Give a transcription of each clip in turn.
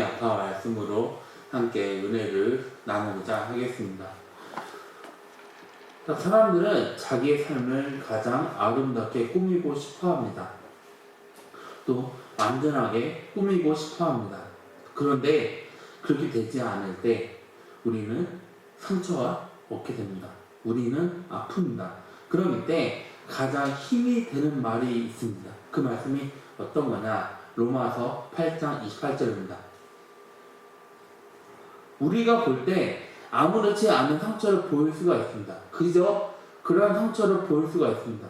아까 말씀으로 함께 은혜를 나누고자 하겠습니다. 사람들은 자기의 삶을 가장 아름답게 꾸미고 싶어 합니다. 또 안전하게 꾸미고 싶어 합니다. 그런데 그렇게 되지 않을 때 우리는 상처가 얻게 됩니다. 우리는 아픕니다. 그럼 이때 가장 힘이 되는 말이 있습니다. 그 말씀이 어떤 거냐? 로마서 8장 28절입니다. 우리가 볼 때 아무렇지 않은 상처를 보일 수가 있습니다. 그저 그런 상처를 보일 수가 있습니다.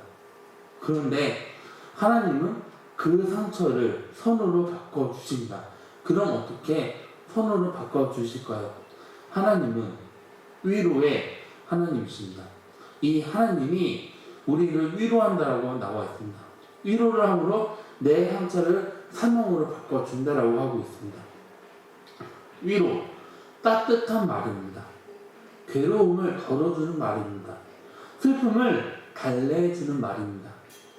그런데 하나님은 그 상처를 선으로 바꿔주십니다. 그럼 어떻게 선으로 바꿔주실까요? 하나님은 위로의 하나님이십니다. 이 하나님이 우리를 위로한다라고 나와 있습니다. 위로를 함으로 내 상처를 사명으로 바꿔준다라고 하고 있습니다. 위로, 따뜻한 말입니다. 괴로움을 덜어주는 말입니다. 슬픔을 달래주는 말입니다.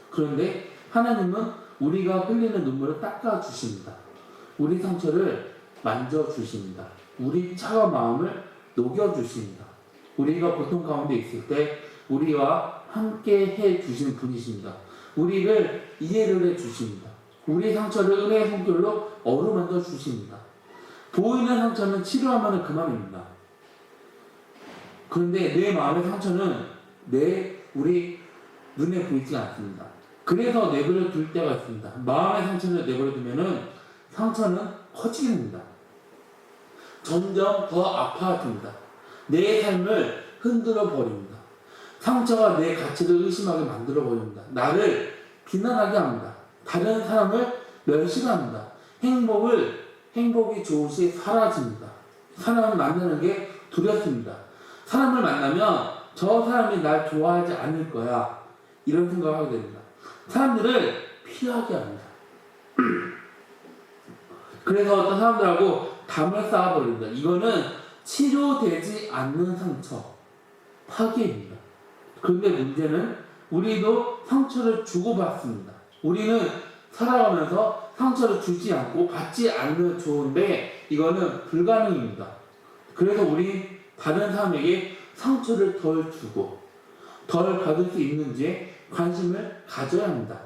그런데 하나님은 우리가 흘리는 눈물을 닦아주십니다. 우리 상처를 만져주십니다. 우리 차가운 마음을 녹여주십니다. 우리가 고통 가운데 있을 때 우리와 함께 해주신 분이십니다. 우리를 이해를 해주십니다. 우리 상처를 은혜의 손길로 어루만져 주십니다. 보이는 상처는 치료하면 그만입니다. 그런데 내 마음의 상처는 우리 눈에 보이지 않습니다. 그래서 내버려 둘 때가 있습니다. 마음의 상처를 내버려 두면은 상처는 커지게 됩니다. 점점 더 아파집니다. 내 삶을 흔들어 버립니다. 상처가 내 가치를 의심하게 만들어 버립니다. 나를 비난하게 합니다. 다른 사람을 멸시합니다. 행복이 조금씩 사라집니다. 사람을 만나는 게 두렵습니다. 사람을 만나면 저 사람이 날 좋아하지 않을 거야. 이런 생각을 하게 됩니다. 사람들을 피하게 합니다. 그래서 어떤 사람들하고 담을 쌓아버립니다. 이거는 치료되지 않는 상처, 파괴입니다. 그런데 문제는 우리도 상처를 주고받습니다. 우리는 살아가면서 상처를 주지 않고 받지 않으면 좋은데 이거는 불가능입니다. 그래서 우리 다른 사람에게 상처를 덜 주고 덜 받을 수 있는지 관심을 가져야 합니다.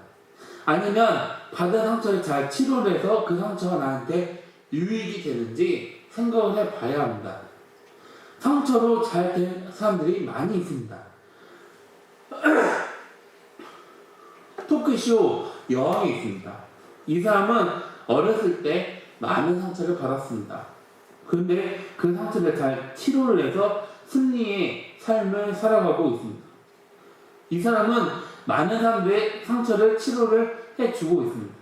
아니면 받은 상처를 잘 치료를 해서 그 상처가 나한테 유익이 되는지 생각을 해봐야 합니다. 상처로 잘 된 사람들이 많이 있습니다. 토크쇼 여왕이 있습니다. 이 사람은 어렸을 때 많은 상처를 받았습니다. 그런데 그 상처를 잘 치료를 해서 승리의 삶을 살아가고 있습니다. 이 사람은 많은 사람들의 상처를 치료를 해주고 있습니다.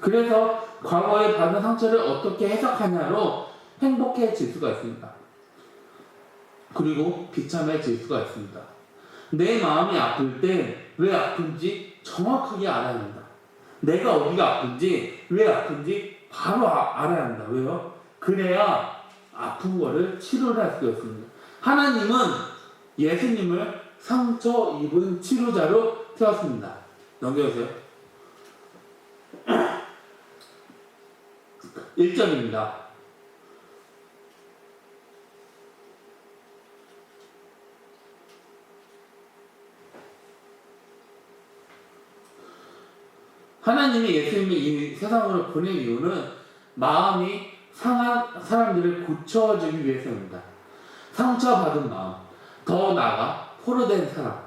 그래서 과거에 받은 상처를 어떻게 해석하냐로 행복해질 수가 있습니다. 그리고 비참해질 수가 있습니다. 내 마음이 아플 때 왜 아픈지 정확하게 알아야 합니다. 내가 어디가 아픈지 왜 아픈지 바로 알아야 합니다. 왜요? 그래야 아픈 거를 치료를 할 수가 있습니다. 하나님은 예수님을 상처 입은 치료자로 세웠습니다. 넘겨주세요. 1절입니다. 하나님이 예수님을 이 세상으로 보낸 이유는 마음이 상한 사람들을 고쳐주기 위해서입니다. 상처받은 마음, 더 나아가 포로된 사람,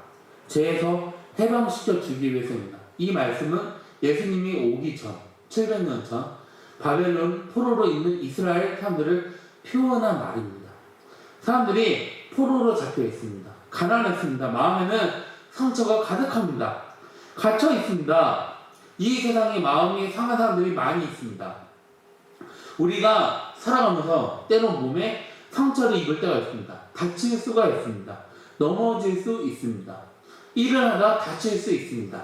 죄에서 해방시켜주기 위해서입니다. 이 말씀은 예수님이 오기 전, 700년 전 바벨론 포로로 있는 이스라엘 사람들을 표현한 말입니다. 사람들이 포로로 잡혀 있습니다. 가난했습니다. 마음에는 상처가 가득합니다. 갇혀 있습니다. 이 세상에 마음이 상한 사람들이 많이 있습니다. 우리가 살아가면서 때론 몸에 상처를 입을 때가 있습니다. 다칠 수가 있습니다. 넘어질 수 있습니다. 일을 하다 다칠 수 있습니다.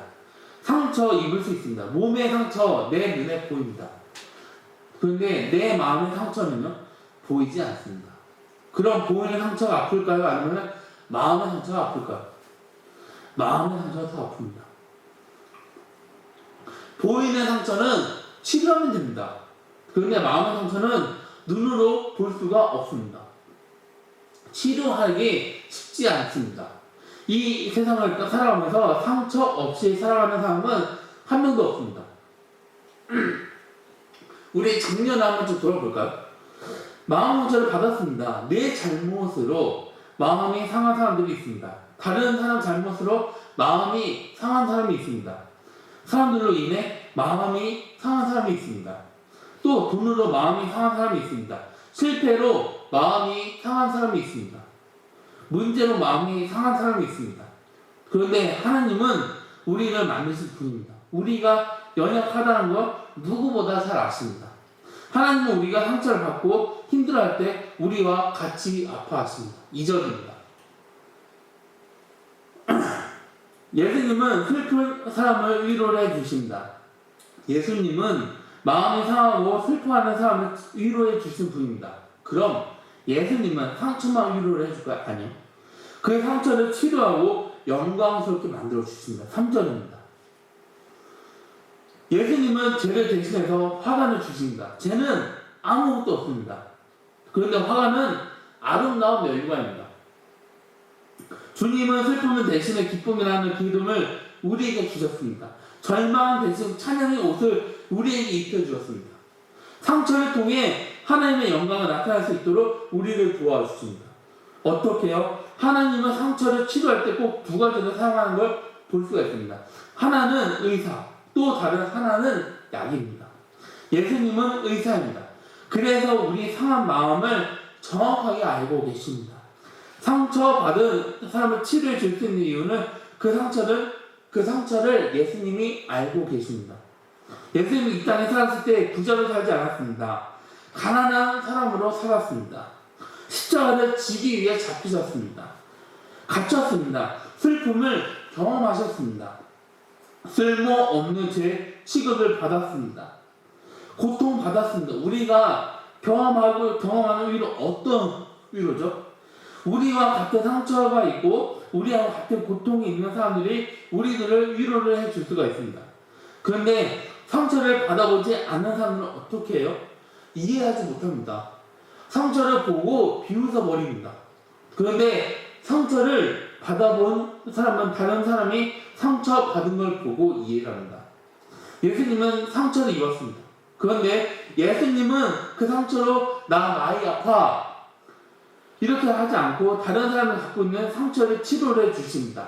상처 입을 수 있습니다. 몸의 상처 내 눈에 보입니다. 그런데 내 마음의 상처는요 보이지 않습니다. 그럼 보이는 상처가 아플까요? 아니면 마음의 상처가 아플까요? 마음의 상처가 더 아픕니다. 보이는 상처는 치료하면 됩니다. 그런데 마음의 상처는 눈으로 볼 수가 없습니다. 치료하기 쉽지 않습니다. 이 세상을 살아가면서 상처 없이 살아가는 사람은 한 명도 없습니다. 우리 작년에 한번 좀 돌아볼까요? 마음 상처를 받았습니다. 내 잘못으로 마음이 상한 사람들이 있습니다. 다른 사람 잘못으로 마음이 상한 사람이 있습니다. 사람들로 인해 마음이 상한 사람이 있습니다. 또 돈으로 마음이 상한 사람이 있습니다. 실패로 마음이 상한 사람이 있습니다. 문제로 마음이 상한 사람이 있습니다. 그런데 하나님은 우리를 만드신 분입니다. 우리가 연약하다는 걸 누구보다 잘 아십니다. 하나님은 우리가 상처를 받고 힘들어할 때 우리와 같이 아파하십니다. 2절입니다. 예수님은 슬픈 사람을 위로를 해주십니다. 예수님은 마음이 상하고 슬퍼하는 사람을 위로해 주신 분입니다. 그럼 예수님은 상처만 위로를 해줄까요? 아니요. 그 상처를 치료하고 영광스럽게 만들어 주십니다. 3절입니다. 예수님은 죄를 대신해서 화관을 주십니다. 죄는 아무것도 없습니다. 그런데 화관은 아름다운 멸관입니다. 주님은 슬픔을 대신에 기쁨이라는 기름을 우리에게 주셨습니다. 절망 대신 찬양의 옷을 우리에게 입혀주셨습니다. 상처를 통해 하나님의 영광을 나타낼 수 있도록 우리를 도와주십니다. 어떻게요? 하나님은 상처를 치료할 때 꼭 두 가지를 사용하는 걸 볼 수가 있습니다. 하나는 의사, 또 다른 하나는 약입니다. 예수님은 의사입니다. 그래서 우리 상한 마음을 정확하게 알고 계십니다. 상처받은 사람을 치료해 줄 수 있는 이유는 그 상처를 예수님이 알고 계십니다. 예수님이 이 땅에 살았을 때 부자로 살지 않았습니다. 가난한 사람으로 살았습니다. 십자가를 지기 위해 잡히셨습니다. 갇혔습니다. 슬픔을 경험하셨습니다. 쓸모없는 죄 취급을 받았습니다. 고통받았습니다. 우리가 경험하는 위로 어떤 위로죠? 우리와 같은 상처가 있고 우리와 같은 고통이 있는 사람들이 우리들을 위로를 해줄 수가 있습니다. 그런데 상처를 받아보지 않는 사람들은 어떻게 해요? 이해하지 못합니다. 상처를 보고 비웃어 버립니다. 그런데 상처를 받아본 사람은 다른 사람이 상처받은 걸 보고 이해를 합니다. 예수님은 상처를 입었습니다. 그런데 예수님은 그 상처로 나 많이 아파 이렇게 하지 않고 다른 사람이 갖고 있는 상처를 치료를 해주십니다.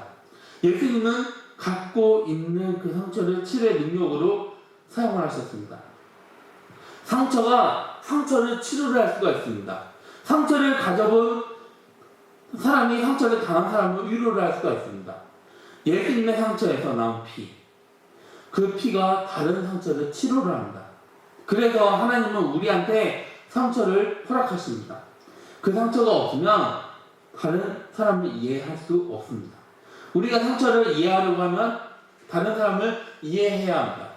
예수님은 갖고 있는 그 상처를 치료의 능력으로 사용을 하셨습니다. 상처를 치료를 할 수가 있습니다. 상처를 가져본 사람이 상처를 당한 사람을 위로를 할 수가 있습니다. 예수님의 상처에서 나온 피, 그 피가 다른 상처를 치료를 합니다. 그래서 하나님은 우리한테 상처를 허락하십니다. 그 상처가 없으면 다른 사람을 이해할 수 없습니다. 우리가 상처를 이해하려고 하면 다른 사람을 이해해야 합니다.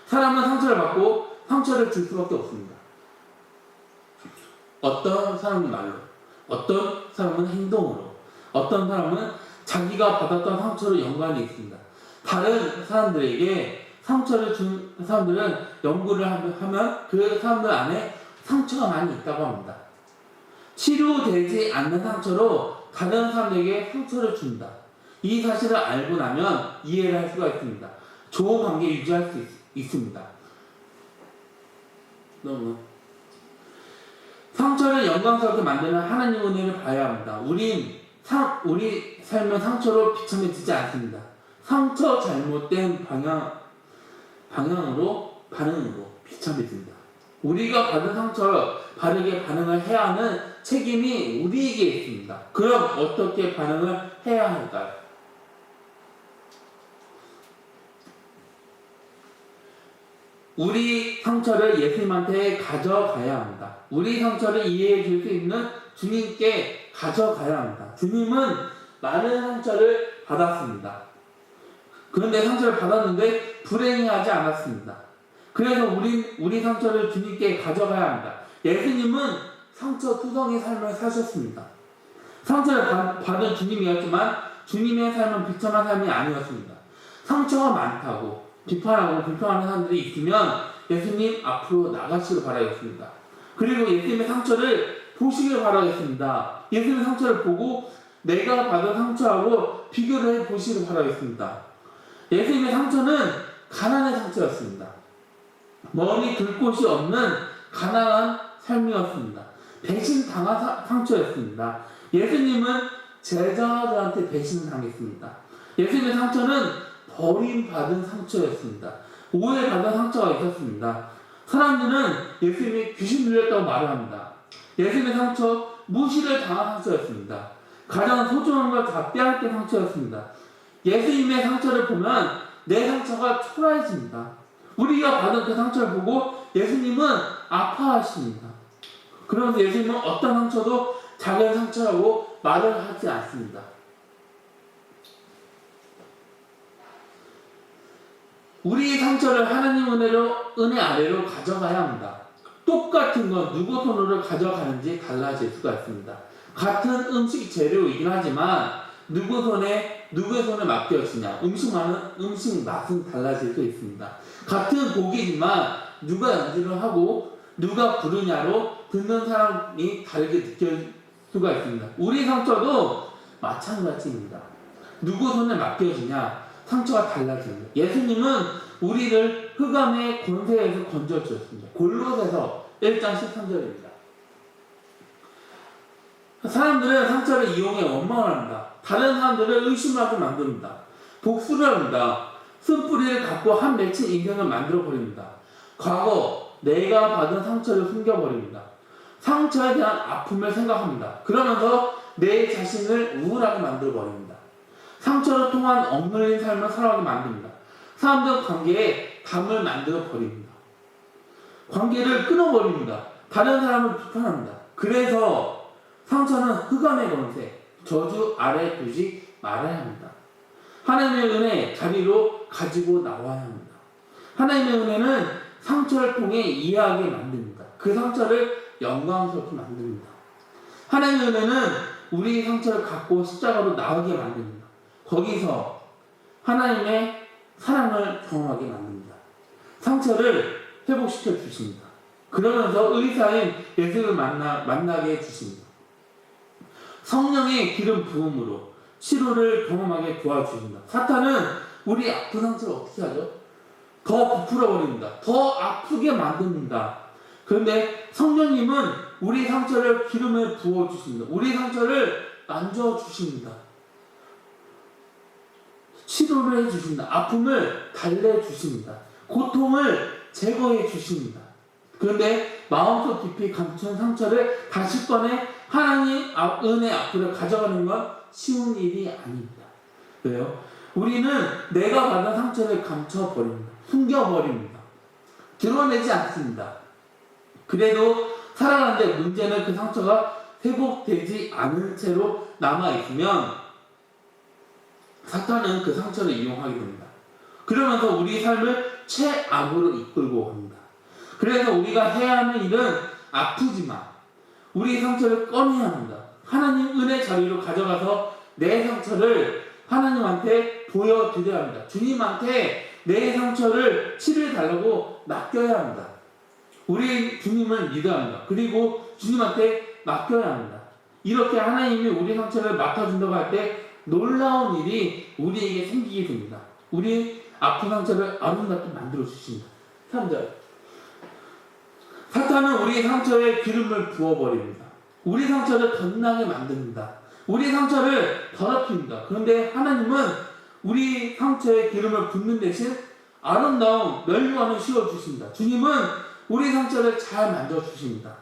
사람은 상처를 받고 상처를 줄 수밖에 없습니다. 어떤 사람은 말로, 어떤 사람은 행동으로, 어떤 사람은 자기가 받았던 상처로 연관이 있습니다. 다른 사람들에게 상처를 준 사람들은 연구를 하면 그 사람들 안에 상처가 많이 있다고 합니다. 치료되지 않는 상처로 다른 사람에게 상처를 준다. 이 사실을 알고 나면 이해를 할 수가 있습니다. 좋은 관계 유지할 수 있습니다. 상처를 영광스럽게 만드는 하나님의 은혜를 봐야 합니다. 우리 삶은 상처로 비참해지지 않습니다. 상처 잘못된 반응으로 비참해집니다. 우리가 받은 상처 바르게 반응을 해야 하는 책임이 우리에게 있습니다. 그럼 어떻게 반응을 해야 할까요? 우리 상처를 예수님한테 가져가야 합니다. 우리 상처를 이해해 줄 수 있는 주님께 가져가야 합니다. 주님은 많은 상처를 받았습니다. 그런데 상처를 받았는데 불행해하지 않았습니다. 그래서 우리 상처를 주님께 가져가야 합니다. 예수님은 상처 투성의 삶을 사셨습니다. 상처를 받은 주님이었지만 주님의 삶은 비참한 삶이 아니었습니다. 상처가 많다고 비판하고 불평하는 사람들이 있으면 예수님 앞으로 나가시길 바라겠습니다. 그리고 예수님의 상처를 보시길 바라겠습니다. 예수님의 상처를 보고 내가 받은 상처하고 비교를 해 보시길 바라겠습니다. 예수님의 상처는 가난의 상처였습니다. 머리 둘 곳이 없는 가난한 삶이었습니다. 배신당한 상처였습니다. 예수님은 제자들한테 배신당했습니다. 예수님의 상처는 버림받은 상처였습니다. 오해받은 상처가 있었습니다. 사람들은 예수님이 귀신 들렸다고 말을 합니다. 예수님의 상처, 무시를 당한 상처였습니다. 가장 소중한 걸 다 빼앗긴 상처였습니다. 예수님의 상처를 보면 내 상처가 초라해집니다. 우리가 받은 그 상처를 보고 예수님은 아파하십니다. 그러면서 예수님은 어떤 상처도 작은 상처라고 말을 하지 않습니다. 우리 상처를 하나님 은혜 아래로 가져가야 합니다. 똑같은 건 누구 손으로 가져가는지 달라질 수가 있습니다. 같은 음식 재료이긴 하지만 누구의 손에 맡겨지냐, 음식 맛은 달라질 수 있습니다. 같은 고기지만 누가 연주를 하고 누가 부르냐로 듣는 사람이 다르게 느낄 수가 있습니다. 우리 상처도 마찬가지입니다. 누구 손에 맡겨지냐, 상처가 달라집니다. 예수님은 우리를 흑암의 권세에서 건져주셨습니다. 골로새서 1장 13절입니다. 사람들은 상처를 이용해 원망을 합니다. 다른 사람들을 의심하게 만듭니다. 복수를 합니다. 쓴뿌리를 갖고 한 맺힌 인생을 만들어버립니다. 과거 내가 받은 상처를 숨겨버립니다. 상처에 대한 아픔을 생각합니다. 그러면서 내 자신을 우울하게 만들어버립니다. 상처로 통한 억눌린 삶을 살아가게 만듭니다. 사람들 관계에 담을 만들어버립니다. 관계를 끊어버립니다. 다른 사람을 비판합니다. 그래서 상처는 흑암의 권세, 저주 아래 두지 말아야 합니다. 하나님의 은혜 자리로 가지고 나와야 합니다. 하나님의 은혜는 상처를 통해 이해하게 만듭니다. 그 상처를 영광스럽게 만듭니다. 하나님의 은혜는 우리 상처를 갖고 십자가로 나가게 만듭니다. 거기서 하나님의 사랑을 경험하게 만듭니다. 상처를 회복시켜 주십니다. 그러면서 의사인 예수를 만나게 해주십니다. 성령의 기름 부음으로 치료를 경험하게 도와주십니다. 사탄은 우리 아픈 상처를 어떻게 하죠? 더 부풀어버립니다. 더 아프게 만듭니다. 그런데 성령님은 우리 상처를 기름에 부어주십니다. 우리 상처를 만져주십니다. 치료를 해주십니다. 아픔을 달래주십니다. 고통을 제거해 주십니다. 그런데 마음속 깊이 감춘 상처를 다시 꺼내 하나님 은혜 앞으로 가져가는 건 쉬운 일이 아닙니다. 왜요? 우리는 내가 받은 상처를 감춰버립니다. 숨겨버립니다. 드러내지 않습니다. 그래도 살아가는데 문제는 그 상처가 회복되지 않은 채로 남아있으면 사탄은 그 상처를 이용하게 됩니다. 그러면서 우리 삶을 최악으로 이끌고 갑니다. 그래서 우리가 해야 하는 일은 아프지만 우리 상처를 꺼내야 합니다. 하나님 은혜 자리로 가져가서 내 상처를 하나님한테 보여드려야 합니다. 주님한테 내 상처를 치료해달라고 맡겨야 합니다. 우리 주님을 믿어야 합니다. 그리고 주님한테 맡겨야 합니다. 이렇게 하나님이 우리 상처를 맡아준다고 할 때 놀라운 일이 우리에게 생기게 됩니다. 우리 아픈 상처를 아름답게 만들어주십니다. 3절. 사탄은 우리 상처에 기름을 부어버립니다. 우리 상처를 덧나게 만듭니다. 우리 상처를 더럽힙니다. 그런데 하나님은 우리 상처에 기름을 붓는 대신 아름다운 면류관을 씌워주십니다. 주님은 우리 상처를 잘 만져주십니다.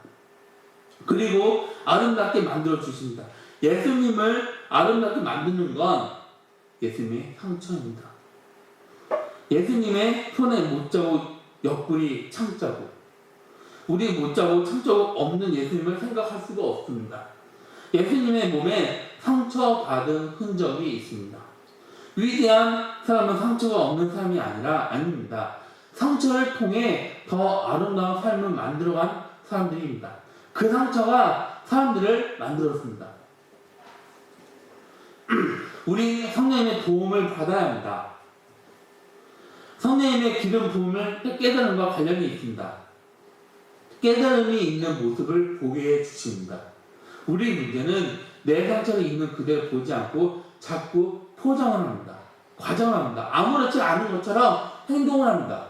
그리고 아름답게 만들어주십니다. 예수님을 아름답게 만드는 건 예수님의 상처입니다. 예수님의 손에 못자국, 옆구리 창자국, 우리 못자국, 창자국 없는 예수님을 생각할 수가 없습니다. 예수님의 몸에 상처받은 흔적이 있습니다. 위대한 사람은 상처가 없는 사람이 아닙니다. 상처를 통해 더 아름다운 삶을 만들어간 사람들입니다. 그 상처가 사람들을 만들었습니다. 우리 성령님의 도움을 받아야 합니다. 성령님의 기름 부음을 깨달음과 관련이 있습니다. 깨달음이 있는 모습을 보게 해주십니다. 우리 문제는 내 상처를 있는 그대로 보지 않고 자꾸 포장을 합니다. 과장을 합니다. 아무렇지 않은 것처럼 행동을 합니다.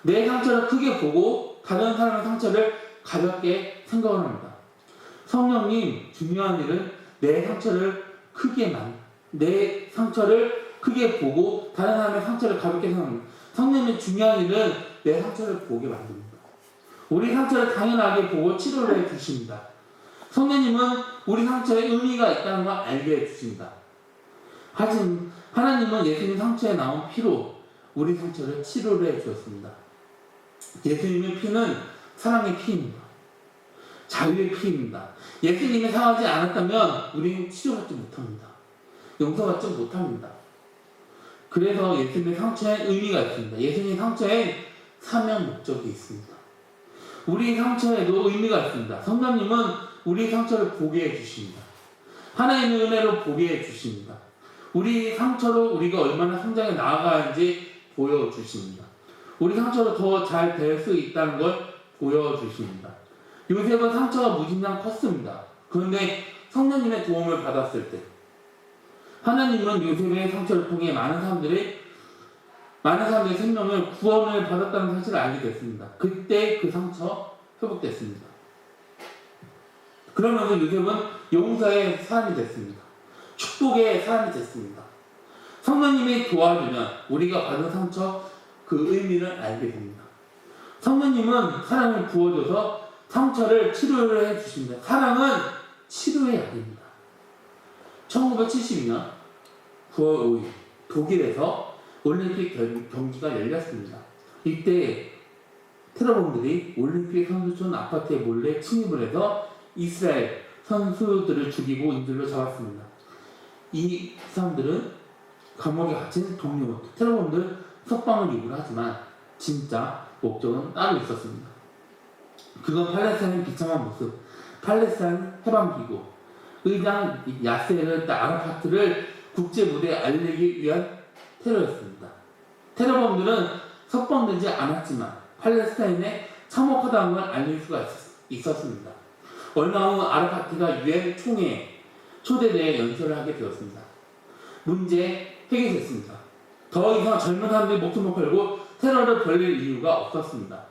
내 상처를 크게 보고 다른 사람의 상처를 가볍게 생각을 합니다. 성령님, 중요한 일은 내 상처를 크게 보고 다른 사람의 상처를 가볍게 생각합니다. 성령님의 중요한 일은 내 상처를 보게 만듭니다. 우리 상처를 당연하게 보고 치료를 해주십니다. 성령님은 우리 상처에 의미가 있다는 걸 알게 해주십니다. 하지만 하나님은 예수님 상처에 나온 피로 우리 상처를 치료를 해주었습니다. 예수님의 피는 사랑의 피입니다. 자유의 피입니다. 예수님이 상하지 않았다면 우리는 치료받지 못합니다. 용서받지 못합니다. 그래서 예수님의 상처에 의미가 있습니다. 예수님 상처에 사명 목적이 있습니다. 우리 상처에도 의미가 있습니다. 성령님은 우리 상처를 보게 해주십니다. 하나님의 은혜로 보게 해주십니다. 우리 상처로 우리가 얼마나 성장해 나아가는지 보여주십니다. 우리 상처로 더 잘 될 수 있다는 걸 보여주십니다. 요셉은 상처가 무진장 컸습니다. 그런데 성령님의 도움을 받았을 때 하나님은 요셉의 상처를 통해 많은 사람들의 생명을 구원을 받았다는 사실을 알게 됐습니다. 그때 그 상처 회복됐습니다. 그러면서 요셉은 용서의 사람이 됐습니다. 축복의 사람이 됐습니다. 성령님이 도와주면 우리가 받은 상처 그 의미를 알게 됩니다. 성령님은 사랑을 부어줘서 상처를 치료를 해주십니다. 사랑은 치료의 약입니다. 1972년 9월 5일 독일에서 올림픽 경기가 열렸습니다. 이때 테러범들이 올림픽 선수촌 아파트에 몰래 침입을 해서 이스라엘 선수들을 죽이고 인질로 잡았습니다. 이 사람들은 감옥에 갇힌 동료 테러범들 석방을 입으려 하지만 진짜 목적은 따로 있었습니다. 그건 팔레스타인의 비참한 모습, 팔레스타인 해방기구 의장 야세르 아라파트를 국제 무대에 알리기 위한 테러였습니다. 테러범들은 석방되지 않았지만 팔레스타인에 참혹하다는 걸 알릴 수가 있었습니다. 얼마 후 아라파트가 유엔 총회에 초대되어 연설을 하게 되었습니다. 문제 해결됐습니다. 더 이상 젊은 사람들이 목숨을 걸고 테러를 벌일 이유가 없었습니다.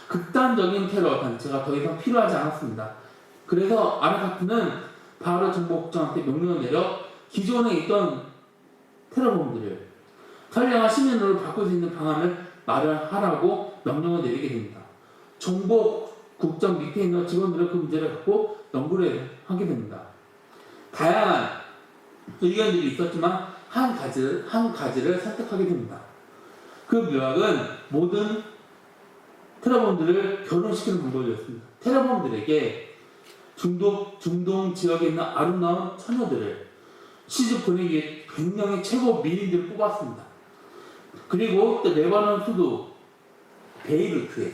극단적인 테러 단체가 더 이상 필요하지 않았습니다. 그래서 아라파트는 바로 정보국장한테 명령을 내려 기존에 있던 테러범들을 선량한 시민으로 바꿀 수 있는 방안을 마련하라고 명령을 내리게 됩니다. 정보국장 밑에 있는 직원들은 그 문제를 갖고 연구를 하게 됩니다. 다양한 의견들이 있었지만 한 가지를 선택하게 됩니다. 그 묘약은 모든 테러범들을 결혼시키는 방법이었습니다. 테러범들에게 중동 지역에 있는 아름다운 처녀들을 시집 보내기 위해 100명의 최고 미인들을 뽑았습니다. 그리고 또 레바논 수도 베이루트에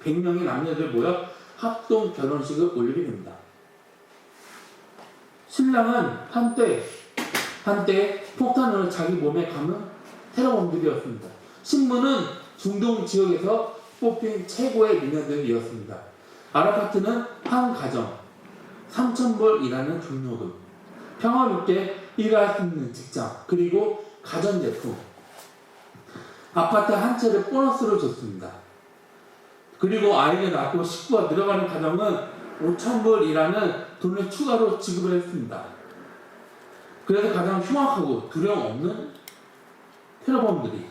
100명의 남녀들 모여 합동 결혼식을 올리게 됩니다. 신랑은 한때 폭탄으로 자기 몸에 감은 테러범들이었습니다. 신부는 중동 지역에서 뽑힌 최고의 미녀들이었습니다. 아라파트는 한 가정 3,000불 일하는 등록금, 평화롭게 일할 수 있는 직장, 그리고 가전제품, 아파트 한 채를 보너스로 줬습니다. 그리고 아이를 낳고 식구가 들어가는 가정은 5,000불 일하는 돈을 추가로 지급을 했습니다. 그래서 가장 흉악하고 두려움 없는 테러범들이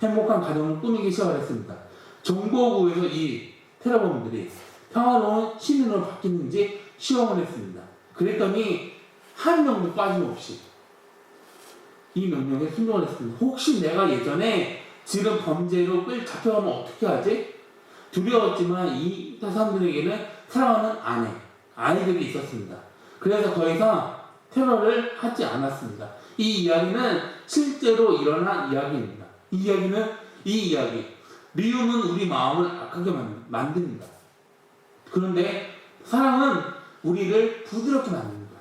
행복한 가정을 꾸미기 시작했습니다. 정보국에서 이 테러범들이 평화로운 시민으로 바뀌는지 시험을 했습니다. 그랬더니 한 명도 빠짐없이 이 명령에 순종을 했습니다. 혹시 내가 예전에 지금 범죄로 잡혀가면 어떻게 하지? 두려웠지만 이 사람들에게는 사랑하는 아이들이 있었습니다. 그래서 더 이상 테러를 하지 않았습니다. 이 이야기는 실제로 일어난 이야기입니다. 이 이야기 미움은 우리 마음을 악하게 만듭니다. 그런데 사랑은 우리를 부드럽게 만듭니다.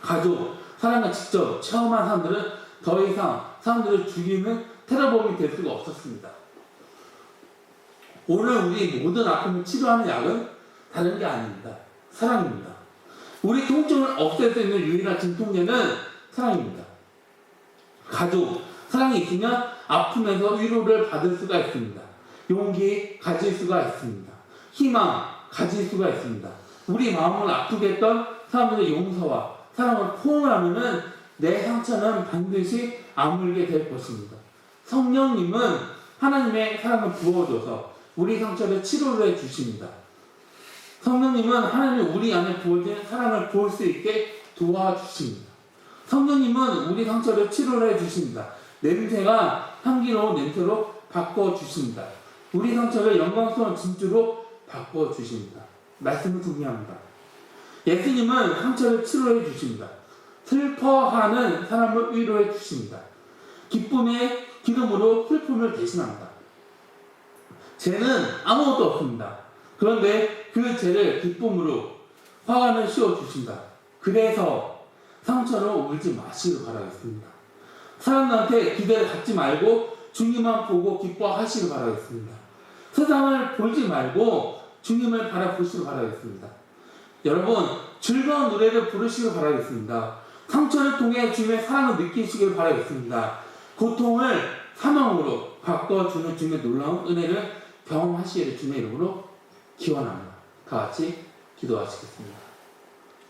가족, 사랑을 직접 체험한 사람들은 더 이상 사람들을 죽이는 테러범이 될 수가 없었습니다. 오늘 우리 모든 아픔을 치료하는 약은 다른 게 아닙니다. 사랑입니다. 우리 통증을 없앨 수 있는 유일한 진통제는 사랑입니다. 가족, 사랑이 있으면 아픔에서 위로를 받을 수가 있습니다. 용기 가질 수가 있습니다. 희망 가질 수가 있습니다. 우리 마음을 아프게 했던 사람들의 용서와 사랑을 포옹하면은 내 상처는 반드시 아물게 될 것입니다. 성령님은 하나님의 사랑을 부어줘서 우리 상처를 치료를 해주십니다. 성령님은 하나님이 우리 안에 부어진 사랑을 부을 수 있게 도와주십니다. 성령님은 우리 상처를 치료를 해주십니다. 냄새가 향기로운 냄새로 바꿔주십니다. 우리 상처를 영광스러운 진주로 바꿔주십니다. 말씀을 정리합니다. 예수님은 상처를 치료해 주십니다. 슬퍼하는 사람을 위로해 주십니다. 기쁨의 기름으로 슬픔을 대신합니다. 죄는 아무것도 없습니다. 그런데 그 죄를 기쁨으로 화관을 씌워주신다. 그래서 상처로 울지 마시길 바라겠습니다. 사람들한테 기대를 갖지 말고 주님만 보고 기뻐하시길 바라겠습니다. 세상을 보지 말고 주님을 바라보시길 바라겠습니다. 여러분, 즐거운 노래를 부르시길 바라겠습니다. 상처를 통해 주님의 사랑을 느끼시길 바라겠습니다. 고통을 사망으로 바꿔주는 주님의 놀라운 은혜를 경험하시기를 주님의 이름으로 기원합니다. 다 같이 기도하시겠습니다.